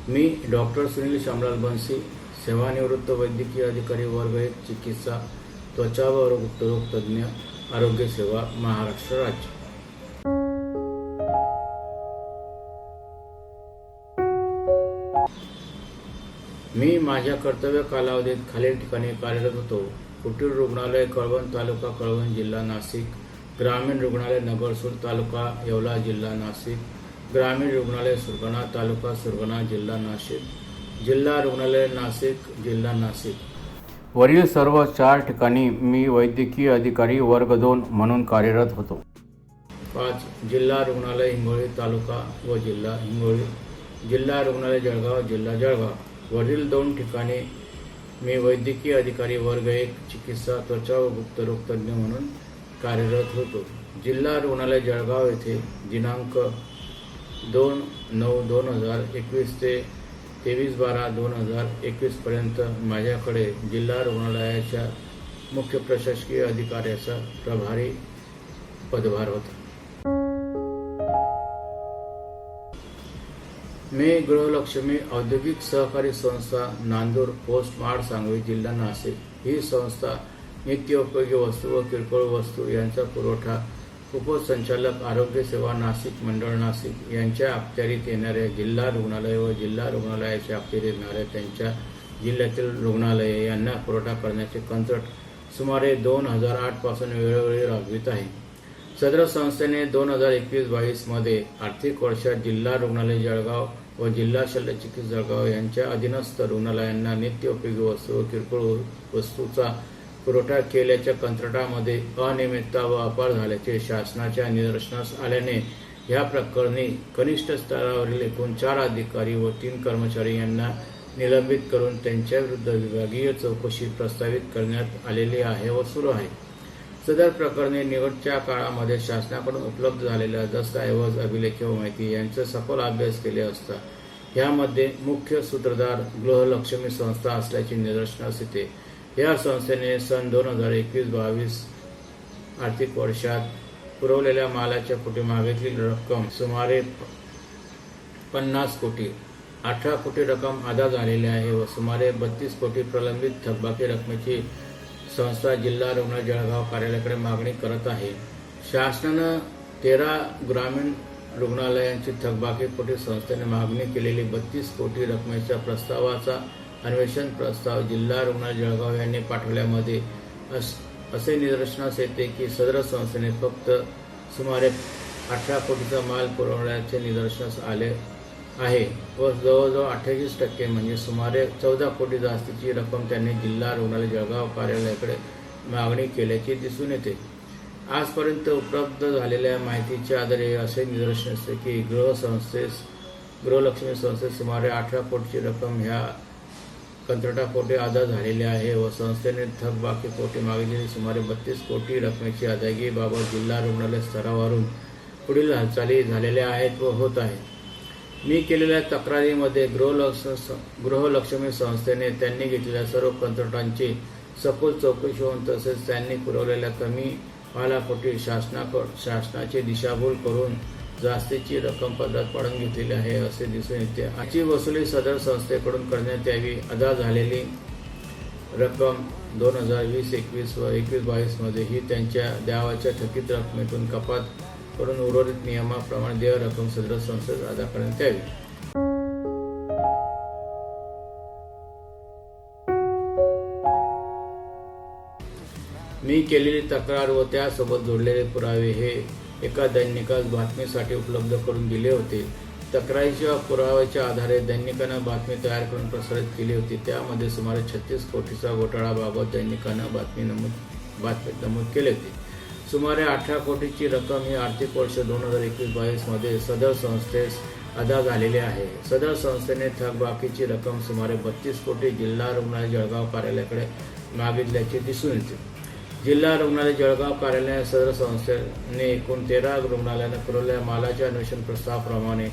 मी doctor Sunil Shyamlal बंसी, सेवानिवृत्त वैद्यकीय अधिकारी वर्ग 1 चिकित्सा त्वचा व गुप्तरोग तज्ञ, आरोग्य सेवा, महाराष्ट्र राज्य। मी माझ्या कर्तव्य कालावधीत खालील ठिकाणी कार्यरत होतो: कुटीर रुग्णालय कळवण, तालुका कळवण, जिल्हा नाशिक; ग्रामीण रुग्णालय नगरसूर, तालुका येवला, जिल्हा नाशिक; ग्रामीण रुग्णालय सुरगाणा, तालुका सुरगाणा, जिल्हा नाशिक; जिल्हा रुग्णालय नाशिक, जिल्हा नाशिक। वरील सर्व 4 ठिकाणी मी वैद्यकीय अधिकारी वर्ग 2 म्हणून कार्यरत होतो। 5. जिल्हा रुग्णालय हिंगोली, तालुका व जिल्हा हिंगोली; जिल्हा रुग्णालय जळगाव, जिल्हा जळगाव। वरील 2 ठिकाणी मी वैद्यकीय अधिकारी वर्ग 1 चिकित्सा त्वचा व गुप्तरोग तज्ञ म्हणून कार्यरत होतो। जिल्हा रुग्णालय जळगाव येथे दिनांक 2/9/2021 ते 23/12/2021 पर्यंत माझ्याकडे जिल्हा रुग्णालयाच्या मुख्य प्रशासकीय अधिकाऱ्याचा प्रभारी पदभार होता। मी गृहलक्ष्मी औद्योगिक सहकारी संस्था, नांदूर पोस्ट माड सांगवी, जिल्हा नाशिक ही संस्था नित्योपयोगी वस्तू व किरकोळ वस्तू यांचा पुरवठा उपसंचालक आरोग्य सेवा नाशिक मंडळ नाशिक यांच्या अखत्यारीत येणाऱ्या जिल्हा रुग्णालय व जिल्हा रुग्णालयाच्या अखत्यारीत येणाऱ्या त्यांच्या जिल्ह्यातील रुग्णालये यांना पुरवठा करण्याचे कंत्राट सुमारे 2008 पासून वेळोवेळी राबवित आहे। सदर संस्थेने 2021-22 मध्ये आर्थिक वर्षात जिल्हा रुग्णालय जळगाव व जिल्हा शल्यचिकित्सक जळगाव यांच्या अधीनस्थ रुग्णालयांना नित्योपयोगी वस्तू व किरकोळ वस्तूचा पुरवठा केल्याच्या कंत्राटामध्ये अनियमितता व अपार झाल्याचे शासनाच्या निदर्शनास आल्याने या प्रकरणी कनिष्ठ स्तरावरील एकूण 4 अधिकारी व 3 कर्मचारी यांना निलंबित करून त्यांच्या विरुद्ध विभागीय चौकशी प्रस्तावित करण्यात आलेली आहे व सुरू आहे। सदर प्रकरणी निवडच्या काळामध्ये शासनाकडून उपलब्ध झालेल्या दस्तऐवज, अभिलेख व माहिती यांचा सखोल अभ्यास केले असता यामध्ये मुख्य सूत्रधार गृहलक्ष्मी संस्था असल्याचे निदर्शनास येते। या संस्थेने सन 2021-22 आर्थिक वर्षात पुरवलेल्या मालाच्या पोटी मागितलेली रक्कम सुमारे 50 कोटी, 18 कोटी रक्कम अदा झालेली आहे व सुमारे 32 कोटी प्रलंबित थकबाकी रकमेची संस्था जिल्हा रुग्णालय जळगाव कार्यालयाकडे मागणी करत आहे। शासनानं 13 ग्रामीण रुग्णालयांची थकबाकी पोटी संस्थेने मागणी केलेली 32 कोटी रकमेच्या प्रस्तावाचा अन्वेषण प्रस्ताव जिल्हा रुग्णालय जळगाव यांनी पाठवल्यामध्ये असे निदर्शनास येते की सदर संस्थेने फक्त सुमारे 18 कोटीचा माल पुरवण्याचे निदर्शनास आले आहे व जवळजवळ 28% म्हणजे सुमारे 14 कोटी जास्तीची रक्कम त्यांनी जिल्हा रुग्णालय जळगाव कार्यालयाकडे मागणी केल्याचे दिसून येते। आजपर्यंत उपलब्ध झालेल्या माहितीच्या आधारे असे निदर्शनास येते की गृहलक्ष्मी संस्थेत सुमारे 18 कोटीची रक्कम ह्या कंत्राटापोटी अदा झालेली आहे व संस्थेने थकबाकी पोटी मागितलेली सुमारे 32 कोटी रकमेची अदायगीबाबत जिल्हा रुग्णालय स्तरावरून पुढील हालचाली झालेल्या आहेत व होत आहेत। मी केलेल्या तक्रारीमध्ये गृहलक्ष्मी संस्थेने त्यांनी घेतलेल्या सर्व कंत्राटांची सखोल चौकशी होऊन तसेच त्यांनी पुरवलेल्या कमी मालापोटी शासनाची दिशाभूल करून जास्तीची रक्कम पदरात पाडून घेतलेली आहे असे दिसून येते। याची वसुली सदर संस्थेकडून करण्यात यावी। अदा झालेली रक्कम 2020-21 व 21-22 मध्ये ही त्यांच्या द्यावाच्या थकीत रकमेतून कपात करून उर्वरित नियमाप्रमाणे देय रक्कम सदर संस्थेत अदा करण्यात यावी। मी केलेली तक्रार व त्यासोबत जोडलेले पुरावे हे एका दैनिकास बातमीसाठी उपलब्ध करून दिले होते। तक्रारीच्या पुराव्याच्या आधारे दैनिकानं बातमी तयार करून प्रसारित केली होती। त्यामध्ये सुमारे 36 कोटीचा घोटाळाबाबत दैनिकानं बातमीत नमूद केले होते। सुमारे 18 कोटीची रक्कम ही आर्थिक वर्ष 2021-22 मध्ये सदर संस्थेस अदा झालेली आहे। सदर संस्थेने थकबाकीची रक्कम सुमारे 32 कोटी जिल्हा रुग्णालय जळगाव कार्यालयाकडे मागितल्याचे दिसून येते। जिल्हा रुग्णालय जळगाव कार्यालय सदर संस्थेने एकूण 13 रुग्णालयांना पुरवलेल्या मालाच्या अन्वेषण प्रस्तावाप्रमाणे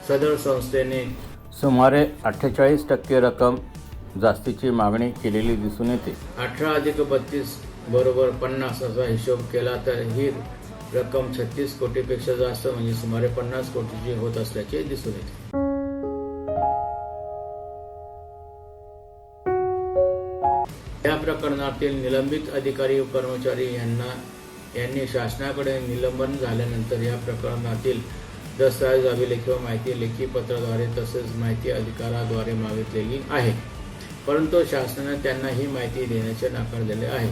सदर संस्थेने सुमारे 48% रक्कम जास्तीची मागणी केलेली दिसून येते। 18 + 32 = 50 असा हिशोब केला तर ही रक्कम 36 कोटीपेक्षा जास्त म्हणजे सुमारे 50 कोटीची होत असल्याचे दिसून येते। प्रकरणातील निलंबित अधिकारी व कर्मचारी यांनी शासनाकडे निलंबन झाल्यानंतर या प्रकरणातील दस्तऐवज अभिलेख व माहिती लेखी पत्राद्वारे तसेच माहिती अधिकाराद्वारे मागितलेली आहे, परंतु शासनाने त्यांना ही माहिती देण्याचे नकार दिले आहे.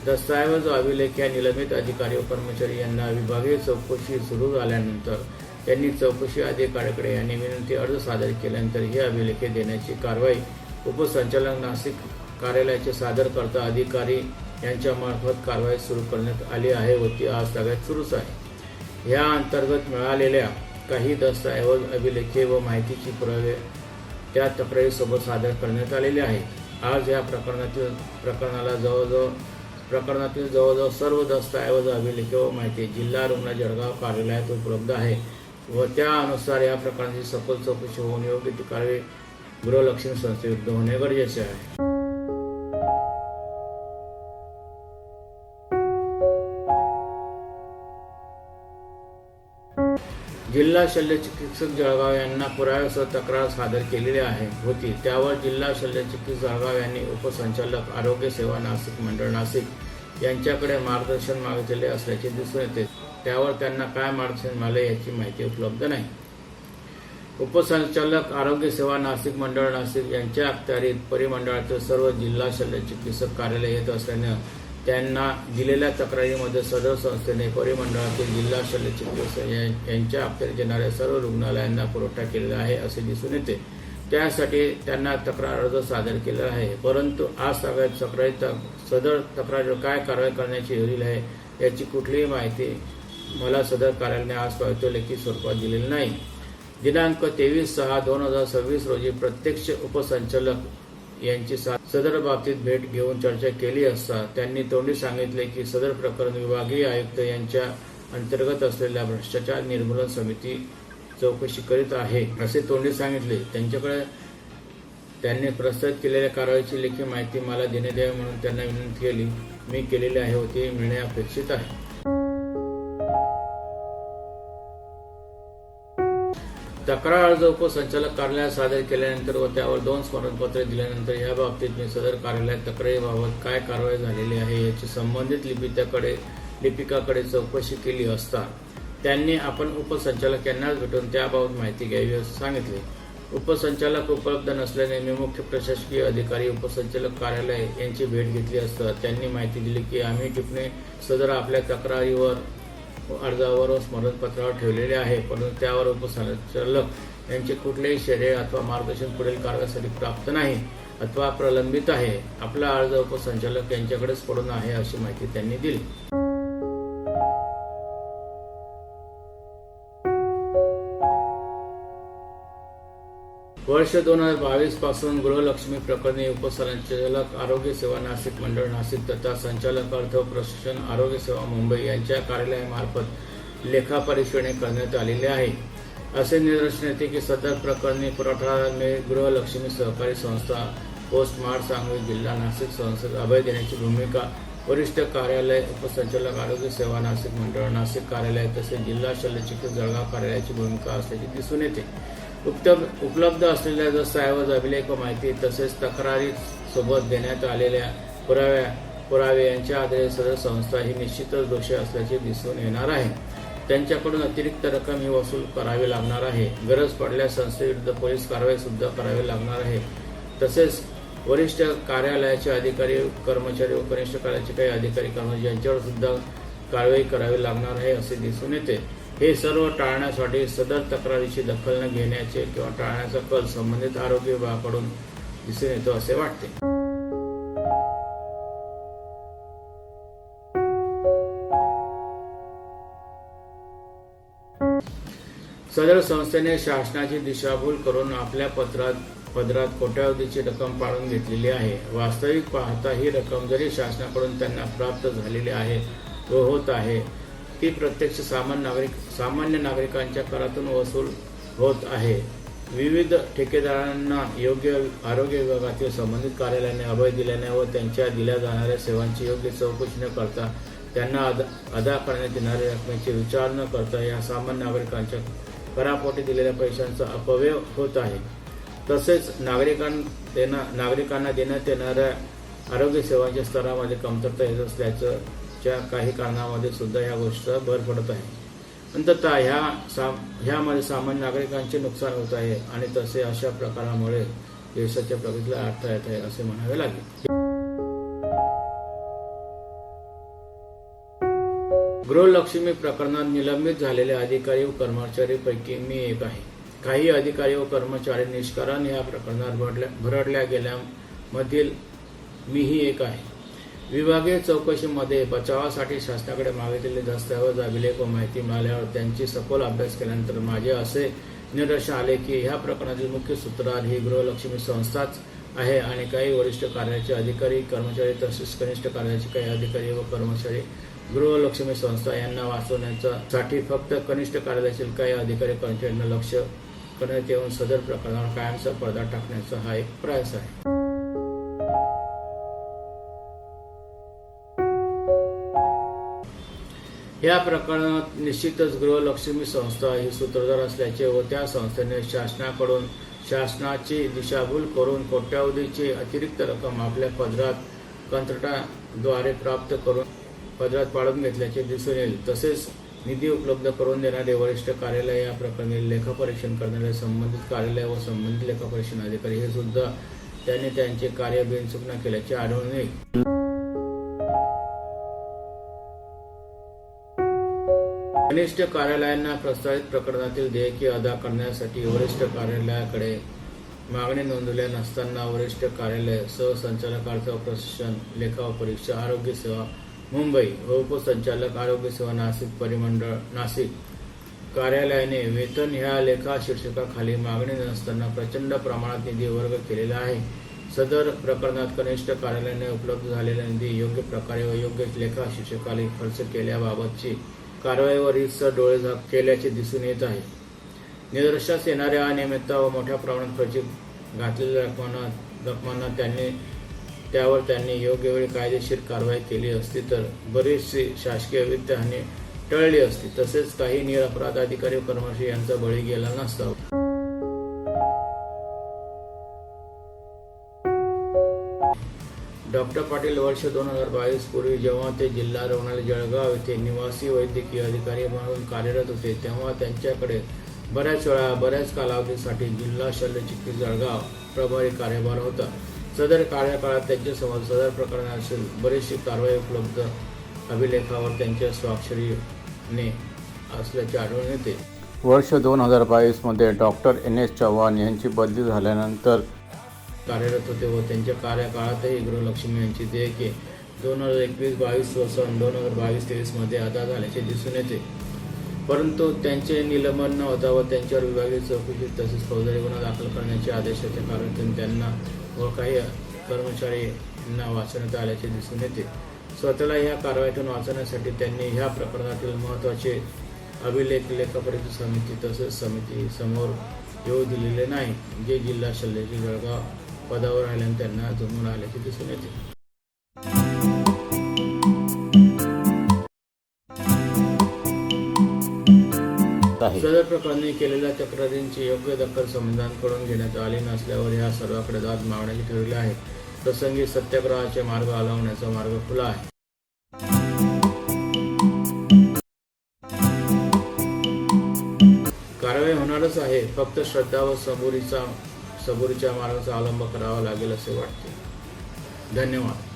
दस्तऐवज अभिलेख या निलंबित अधिकारी व कर्मचारी यांना विभागीय चौकशी सुरू झाल्यानंतर त्यांनी चौकशी अधिकाऱ्याकडे यांनी विनंती अर्ज सादर केल्यानंतर ही अभिलेखे देण्याची कारवाई उपसंचालक नाशिक कार्यालयाचे सादर करता अधिकारी यांच्या मार्फत कारवाई सुरू करण्यात आली आहे व ती आज ताब्यात सुरूच आहे. या अंतर्गत मिळालेल्या काही दस्तऐवज अभिलेखे व माहितीची पुरावे त्या तक्रारीसोबत सादर करण्यात आलेले आहेत. आज या प्रकरणातील जवळजवळ सर्व दस्तऐवज अभिलेखे व माहिती जिल्हा रुग्ण जळगाव कार्यालयात उपलब्ध आहे व त्यानुसार या प्रकरणाची सखोल चौकशी होऊन योग्य ती कारवाई गृहलक्ष्मी संस्थेविरुद्ध होणे गरजेचे आहे. जिल्हा शल्यचिकित्सक जळगाव यांना पुराव्यासह तक्रार सादर केलेली होती. त्यावर जिल्हा शल्यचिकित्सक जळगाव यांनी उपसंचालक आरोग्य सेवा नाशिक मंडळ नाशिक यांच्याकडे मार्गदर्शन मागितलेले असल्याचे दिसून येते. त्यावर त्यांना काय मार्गदर्शन मिळाले याची माहिती उपलब्ध नाही. उपसंचालक आरोग्य सेवा नाशिक मंडळ नाशिक यांच्या अखत्यारीत परिमंडळातील सर्व जिल्हा शल्यचिकित्सक कार्यालय येत असल्याने त्यांना दिलेल्या तक्रारीमध्ये सदर संस्थेने परिमंडळातील जिल्हा शल्यचिकित्सक यांच्या अखत्यारीत येणाऱ्या सर्व रुग्णालयांना पुरवठा केलेला आहे असे दिसून येते. त्यासाठी त्यांना तक्रार अर्ज सादर केलेला आहे, परंतु आज ताब्यात सदर तक्रारीवर काय कारवाई करण्याची योजना आहे याची कुठलीही माहिती मला सदर कार्यालयाने आजपर्यंत लेखी स्वरूपात दिलेली नाही. दिनांक 23/6/2026 रोजी प्रत्यक्ष उपसंचालक यांची सदर बाबतीत भेट घेऊन चर्चा केली असता त्यांनी तोंडी सांगितले की सदर प्रकरण विभागीय आयुक्त यांच्या अंतर्गत असलेल्या भ्रष्टाचार निर्मूलन समिती चौकशी करीत आहे असे तोंडी सांगितले. त्यांच्याकडे त्यांनी प्रस्तावित केलेल्या कारवाईची लेखी माहिती मला देण्यात यावी म्हणून त्यांना विनंती मी केलेली आहे व ती मिळणे अपेक्षित आहे. तक्रार अर्ज उपसंचालक कार्यालयात सादर केल्यानंतर व त्यावर 2 स्मरणपत्रे दिल्यानंतर या बाबतीत मी सदर कार्यालयात तक्रारीबाबत काय कारवाई झालेली आहे याची संबंधित लिपिकाकडे चौकशी केली असता त्यांनी आपण उपसंचालक यांनाच भेटून त्याबाबत माहिती घ्यावी असे सांगितले. उपसंचालक उपलब्ध नसल्याने मी मुख्य प्रशासकीय अधिकारी उपसंचालक कार्यालय यांची भेट घेतली असता त्यांनी माहिती दिली की आम्ही टिप्पणी सदर आपल्या तक्रारीवर अर्जावर व स्मरणपत्रावर ठेवलेले आहे, परंतु त्यावर उपसंचालक यांचे कुठलेही श्रेय अथवा मार्गदर्शन पुढील कारवाईसाठी प्राप्त नाही अथवा प्रलंबित आहे. आपला अर्ज उपसंचालक यांच्याकडेच पडून आहे अशी माहिती त्यांनी दिली. वर्ष 2022 पासून गृहलक्ष्मी प्रकरणी उपसंचालक आरोग्य सेवा नाशिक मंडळ नाशिक तथा संचालक अर्थ प्रशासन आरोग्य सेवा मुंबई यांच्या कार्यालयामार्फत लेखापरीक्षणे करण्यात आलेले आहे. असे निदर्शन येते की सदर प्रकरणी पुरवठादार गृहलक्ष्मी सहकारी संस्था पोस्ट मार्ट सांगवी जिल्हा नाशिक संस्थेत अभय देण्याची भूमिका वरिष्ठ कार्यालय उपसंचालक आरोग्य सेवा नाशिक मंडळ नाशिक कार्यालय तसेच जिल्हा शल्यचिकित्सक जळगाव कार्यालयाची भूमिका असल्याचे दिसून येते. उपलब्ध असलेल्या दस्तऐवज अभिलेख व माहिती तसेच तक्रारी सोबत देण्यात आलेल्या पुरावे यांच्या आधारे सदर संस्था ही निश्चितच दोषी असल्याचे दिसून येणार आहे. त्यांच्याकडून अतिरिक्त रक्कम ही वसूल करावी लागणार आहे. गरज पडल्यास संस्थेविरुद्ध पोलीस कारवाई सुद्धा करावी लागणार आहे. तसेच वरिष्ठ कार्यालयाचे अधिकारी कर्मचारी व कनिष्ठ कार्यालयाचे काही अधिकारी कर्मचारी यांच्यावर सुद्धा कारवाई करावी लागणार आहे असे दिसून येते. हे सर्व टाळण्यासाठी सदर तक्रारीची दखल न घेण्याचे किंवा टाळण्याचा कल संबंधित आरोग्य विभागाकडून दिसून येतो असे वाटते. सदर संस्थेने शासनाची दिशाभूल करून आपल्या पदरात कोट्यावधीची रक्कम पाडून घेतलेली आहे. वास्तविक पाहता ही रक्कम जरी शासनाकडून त्यांना प्राप्त झालेली आहे व होत आहे ती प्रत्यक्ष सामान्य नागरिकांच्या करातून वसूल होत आहे. विविध ठेकेदारांना योग्य आरोग्य विभागातील संबंधित कार्यालयाने अभय दिल्याने व त्यांच्या दिल्या जाणाऱ्या सेवांची योग्य चौकशी न करता त्यांना अदा करण्यात येणाऱ्या रकमेची विचार न करता या सामान्य नागरिकांच्या करापोटी दिलेल्या पैशांचा अपव्यय होत आहे. तसेच नागरिकांना देण्यात येणाऱ्या आरोग्य सेवांच्या स्तरामध्ये कमतरता येत असल्याच्या काही कारणामध्ये सुद्धा ह्या गोष्टीचा भर पडत आहे. अंततः ह्यामध्ये सामान्य नागरिकांचे नुकसान होत आहे आणि तसे अशा प्रकारामुळे देशाच्या प्रगतीला अडथळा येत आहे असे म्हणावे लागेल. गृहलक्ष्मी प्रकरणात निलंबित झालेल्या अधिकारी व कर्मचारीपैकी मी एक आहे. काही अधिकारी व कर्मचारी निष्कारण या प्रकरणात भरडल्या गेल्यामधील मीही एक आहे. विभागीय चौकशीमध्ये बचावासाठी शासनाकडे मागितलेले दस्तऐवज, अभिलेख व माहिती मिळाल्यावर त्यांची सखोल अभ्यास केल्यानंतर माझे असे निदर्शन आले की ह्या प्रकरणातील मुख्य सूत्रधार ही गृहलक्ष्मी संस्थाच आहे आणि काही वरिष्ठ कार्यालयाचे अधिकारी, कर्मचारी तसेच कनिष्ठ कार्यालयाचे काही अधिकारी व कर्मचारी गृहलक्ष्मी संस्था यांना वाचवण्यासाठी फक्त कनिष्ठ कार्यालयातील काही अधिकारी कर्मचाऱ्यांना लक्ष करण्यात येऊन सदर प्रकरणावर कायमचा पडदा टाकण्याचा हा एक प्रयास आहे. या प्रकरणात निश्चितच गृहलक्ष्मी संस्था ही सूत्रधार असल्याचे व त्या संस्थेने शासनाकडून शासनाची दिशाभूल करून कोट्यावधीची अतिरिक्त रक्कम आपल्या पदरात कंत्राटाद्वारे प्राप्त करून पदरात पाडून घेतल्याचे दिसून येईल. तसेच निधी उपलब्ध करून देणारे वरिष्ठ कार्यालय, या प्रकरणी लेखापरीक्षण करणारे संबंधित कार्यालय व संबंधित लेखापरीक्षण अधिकारी हे सुद्धा त्यांनी त्यांचे कार्य बिनचूक न केल्याचे आढळून येईल. कनिष्ठ कार्यालयांना प्रस्तावित प्रकरणातील देयके अदा करण्यासाठी वरिष्ठ कार्यालयाकडे मागणी नोंदवल्या नसताना वरिष्ठ कार्यालय, सहसंचालकार्थ प्रशासन, लेखा व परीक्षा, आरोग्य सेवा मुंबई व उपसंचालक आरोग्य सेवा नाशिक परिमंडळ नाशिक कार्यालयाने वेतन ह्या लेखा शीर्षकाखाली मागणी नसताना प्रचंड प्रमाणात निधी वर्ग केलेला आहे. सदर प्रकरणात कनिष्ठ कार्यालयाने उपलब्ध झालेला निधी योग्य प्रकारे व योग्य लेखा शीर्षकाखाली खर्च केल्याबाबतची कारवाईवर रीतसर डोळेझाक केल्याचे दिसून येत आहे. निदर्शनास येणाऱ्या अनियमितता व मोठ्या प्रमाणात खर्चित घातलेल्या रकमांना त्यावर त्यांनी योग्य वेळी कायदेशीर कारवाई केली असती तर बरीचशी शासकीय वित्तहानी टळली असती. तसेच काही निरपराध अधिकारी व कर्मचारी यांचा बळी गेला नसता. डॉक्टर पाटील वर्ष 2022 पूर्वी जेव्हा ते जिल्हा रुग्णालय जळगाव येथे निवासी वैद्यकीय अधिकारी म्हणून कार्यरत होते तेव्हा त्यांच्याकडे बऱ्याच वेळा बऱ्याच कालावधीसाठी जिल्हा शल्यचिकित्सक जळगाव प्रभारी कार्यभार होता. सदर कार्यकाळात त्यांच्यासमोर सदर प्रकरणातील बरीचशी कारवाई उपलब्ध अभिलेखावर त्यांच्या स्वाक्षरीने असल्याचे आढळून येते. वर्ष 2022 मध्ये डॉक्टर NS चव्हाण यांची बदली झाल्यानंतर कार्यरत होते व त्यांच्या कार्यकाळातही गृहलक्ष्मी यांची देयके 2021-22 व सन 2022-23 मध्ये अदा झाल्याचे दिसून येते. परंतु त्यांचे निलंबन न होता व त्यांच्यावर विभागीय चौकशी तसेच फौजदारी गुन्हा दाखल करण्याचे आदेश होते, कारण त्यांना व काही कर्मचाऱ्यांना वाचवण्यात आल्याचे दिसून येते. स्वतःला ह्या कारवाईतून वाचवण्यासाठी त्यांनी ह्या प्रकरणातील महत्त्वाचे अभिलेख लेखापरीक्षा समिती तसेच समिती समोर येऊ दिलेले नाही, जे जिल्हा शल्यचिकित्सक जळगाव पदावर राहिल्याने त्यांना जमून आल्याचे दिसून येते. सदर प्रकरणी केलेल्या तक्रारींची योग्य दखल संबंधितांकडून घेण्यात आली नसल्यावर ह्या सर्वांकडे दाद मागण्याचे ठरविले आहे. प्रसंगी सत्याग्रहाचे मार्ग अलावण्याचा मार्ग खुला आहे. कारवाई होणारच आहे, फक्त श्रद्धा व सबुरीच्या मार्गाचा अवलंब करावा लागेल असे वाटते. धन्यवाद.